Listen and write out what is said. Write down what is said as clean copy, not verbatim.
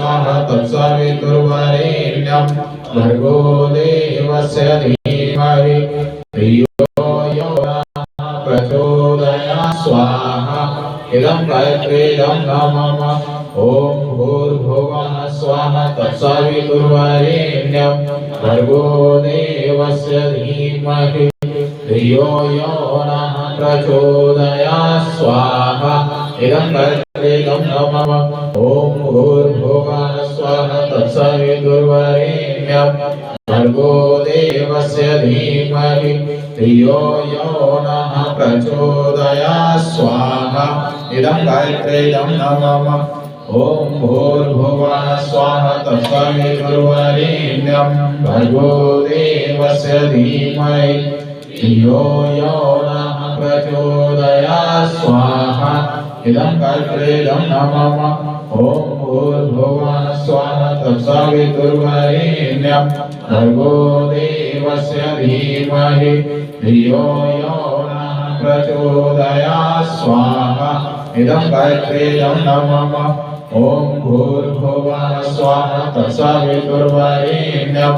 स्वाहा तत्सवितुर्वरेण्यं भर्गो देवस्य धीमहि धियो यो नः प्रचोदयात् स्वाहा इदं गायत्रीदं नमः ओम भूर्भुवः स्वाहा तत्सवितुर्वरेण्यं भर्गो देवस्य धीमहि धियो यो नः प्रचोदयात् स्वाहा इदं गायत्रीदं नमः ओम भूर्भुवः स्वाहा तत्सवितुर्वरेण्यं भर्गो देवस्य धीमहि धियो यो नः प्रचोदयात् स्वाहा इदं गायत्रीदं नमः ओम भूर्भुवः स्वाहा तत्सवितुर्वरेण्यं भर्गो देवस्य धीमहि धियो यो नः प्रचोदयात् स्वाहा इदं गायत्रीदं नमः ओम भूर्भुवः स्वाहा तत्सवितुर्वरेण्यं भर्गो देवस्य धीमहि धियो यो नः प्रचोदयात् स्वाहा इदं गायत्रीदं नमः ओम भूर्भुवः स्वाहा तत्सवितुर्वरेण्यं